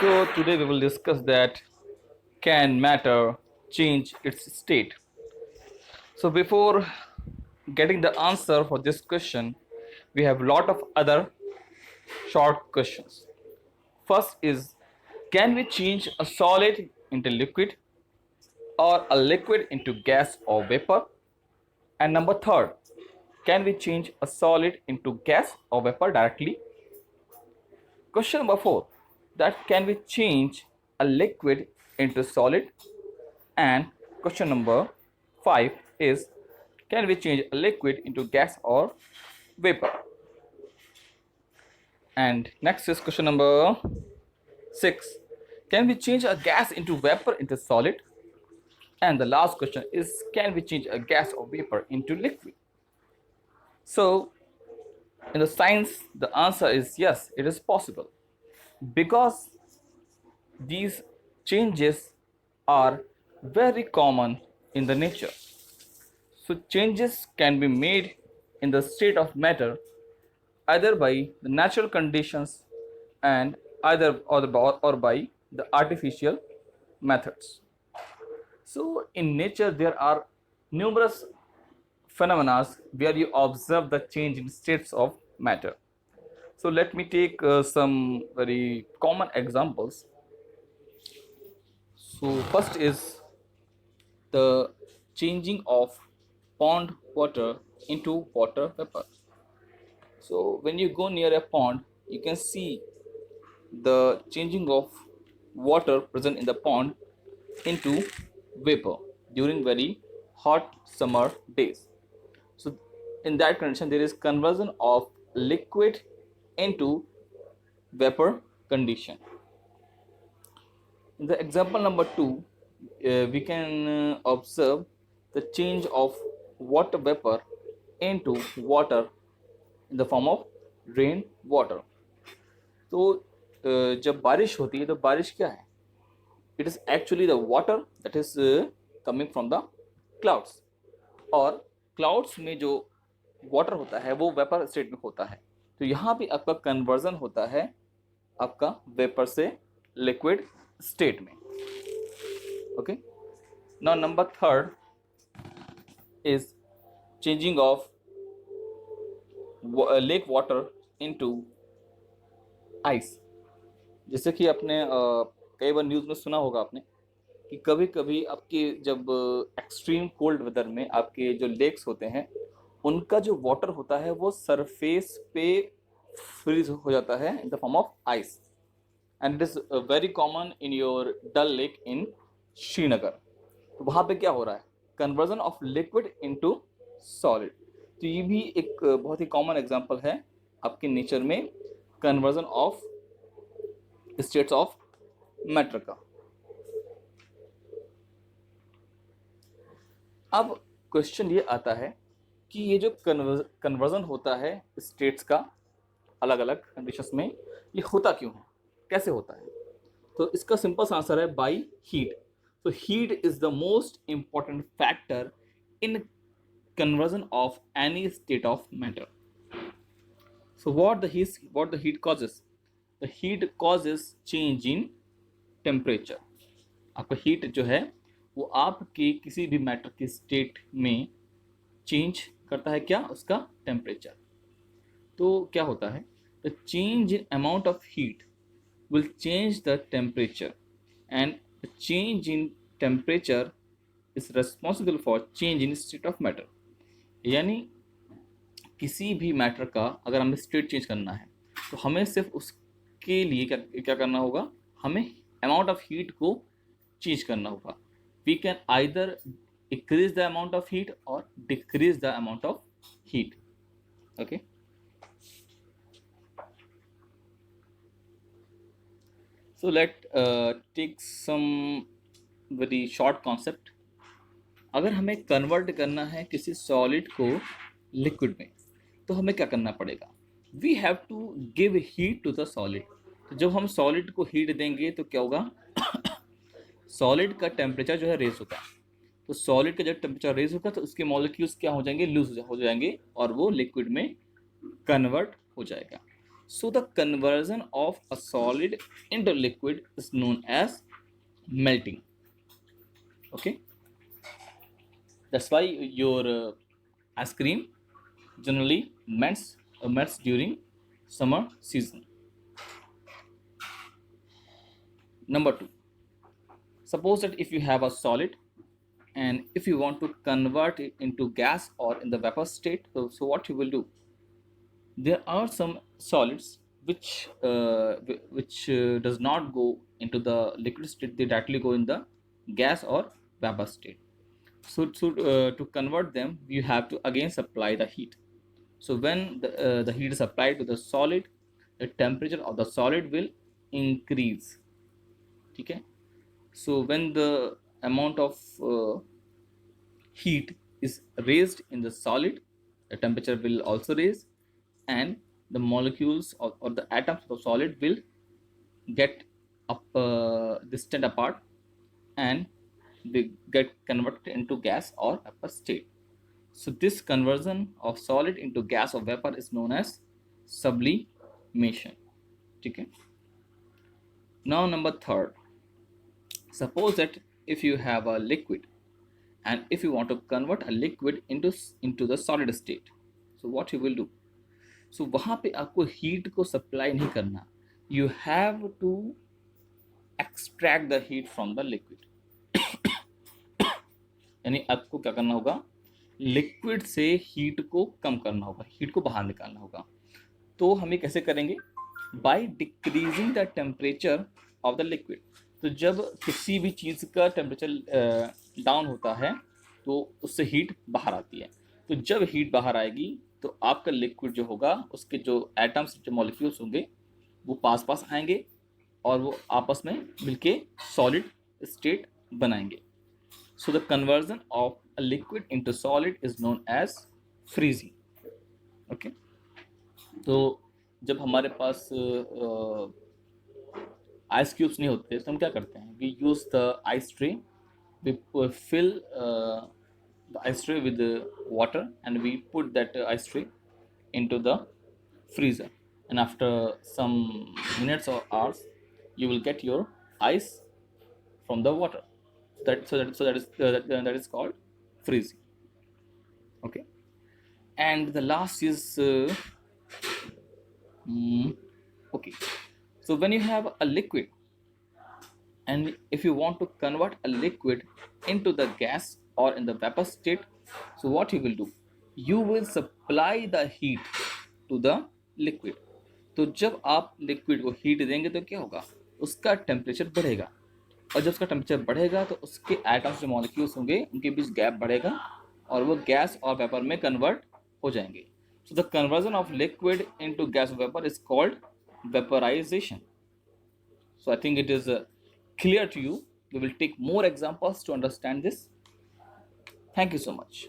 So today we will discuss that can matter change its state. So before getting the answer for this question, we have a lot of other short questions. First is, can we change a solid into liquid or a liquid into gas or vapor? And number third, can we change a solid into gas or vapor directly? Question number four, that can we change a liquid into solid? And question number 5 is, can we change a liquid into gas or vapor? And next is question number 6, can we change a gas into vapor into solid? And the last question is, can we change a gas or vapor into liquid? So in the science, the answer is yes, it is possible, because these changes are very common in the nature. So changes can be made in the state of matter either by the natural conditions and either or by the artificial methods. So in nature there are numerous phenomena where you observe the change in states of matter. So let me take some very common examples. So first is the changing of pond water into water vapor. So when you go near a pond, you can see the changing of water present in the pond into vapor during very hot summer days. So in that condition, there is conversion of liquid into vapor condition. In the example number 2, we can observe the change of water vapor into water in the form of rain water. तो जब बारिश होती है तो बारिश क्या है? It is actually the water that is coming from the clouds, और क्लाउड्स में जो वाटर होता है वो वेपर स्टेट में होता है. तो यहाँ पे आपका कन्वर्जन होता है आपका वेपर से लिक्विड स्टेट में. Okay, now number third is changing of lake water into ice. जैसे कि आपने कई बार न्यूज़ में सुना होगा आपने कि कभी कभी आपके जब एक्सट्रीम कोल्ड वेदर में आपके जो लेक्स होते हैं उनका जो वाटर होता है वो सरफेस पे फ्रीज हो जाता है in the form of ice, and it is very common in your Dal lake in Srinagar. तो वहाँ पे क्या हो रहा है? Conversion of liquid into solid. तो ये भी एक बहुत ही कॉमन एग्जांपल है आपके नेचर में conversion of states of matter का. अब क्वेश्चन ये आता है कि ये जो कन्वर्जन होता है स्टेट्स का अलग अलग कंडीशंस में, ये होता क्यों है, कैसे होता है? तो इसका सिंपल आंसर है बाय हीट. तो heat is the most important factor in conversion of any state of matter. So what the heat causes? The heat causes change in temperature. आपका हीट जो है वो आपके किसी भी मैटर की स्टेट में चेंज करता है. क्या? उसका टेम्परेचर. तो क्या होता है? The change in amount of heat will change the temperature, and the change in temperature is responsible for change in state of matter. यानी किसी भी मैटर का अगर हमें स्टेट चेंज करना है तो हमें सिर्फ उसके लिए क्या करना होगा? हमें अमाउंट ऑफ हीट को चेंज करना होगा. We can either increase the amount of heat और decrease the amount of heat. Okay, so let take some very short concept. अगर हमें कन्वर्ट करना है किसी सॉलिड को लिक्विड में तो हमें क्या करना पड़ेगा? We have to give heat to the solid. तो जब हम सॉलिड को हीट देंगे तो क्या होगा? सॉलिड का टेम्परेचर जो है रेज होगा. तो सॉलिड का जब टेम्परेचर रेज होगा तो उसके मॉलिक्यूल्स क्या हो जाएंगे? लूज हो जाएंगे और वो लिक्विड में कन्वर्ट हो जाएगा. So the conversion of a solid into liquid is known as melting. Okay, that's why your ice cream generally melts during summer season. Number two, suppose that if you have a solid and if you want to convert it into gas or in the vapor state, so what you will do, there are some solids which does not go into the liquid state, they directly go in the gas or vapor state. So to convert them you have to again supply the heat. So when the heat is applied to the solid, the temperature of the solid will increase. Okay, so when the amount of heat is raised in the solid, the temperature will also raise, and the molecules or the atoms of the solid will get up distant apart, and they get converted into gas or vapor state. So this conversion of solid into gas or vapor is known as sublimation. Okay. Now number third, suppose that if you have a liquid and if you want to convert a liquid into the solid state, so what you will do, so वहां पे आपको heat को supply नहीं करना, you have to extract the heat from the liquid. यानी आपको क्या करना होगा, लिक्विड से हीट को कम करना होगा, हीट को बाहर निकालना होगा. तो हम ये कैसे करेंगे, by decreasing the temperature of the liquid. तो जब किसी भी चीज़ का टेम्परेचर डाउन होता है तो उससे हीट बाहर आती है. तो जब हीट बाहर आएगी तो आपका लिक्विड जो होगा उसके जो एटम्स जो मॉलिक्यूल्स होंगे वो पास पास आएंगे और वो आपस में मिलके सॉलिड स्टेट बनाएंगे. So the conversion of a liquid into solid is known as freezing. Okay. तो जब हमारे पास आइस क्यूब्स नहीं होते तो हम क्या करते हैं, we use the ice tray, we fill the ice tray with water and we put that ice tray into the freezer, and after some minutes or hours you will get your ice from the water. That is called freezing. Okay, and the last is okay, so when you have a liquid and if you want to convert a liquid into the gas or in the vapor state, so what you will do, you will supply the heat to the liquid. तो जब आप liquid को heat देंगे तो क्या होगा, उसका temperature बढ़ेगा, और जब उसका टेम्परेचर बढ़ेगा तो उसके एटम्स जो मॉलिक्यूल्स होंगे उनके बीच गैप बढ़ेगा और वो गैस और वेपर में कन्वर्ट हो जाएंगे. So the conversion of liquid into gas vapour is called vaporisation. So I think it is clear to you. We will take more examples to understand this. Thank you so much.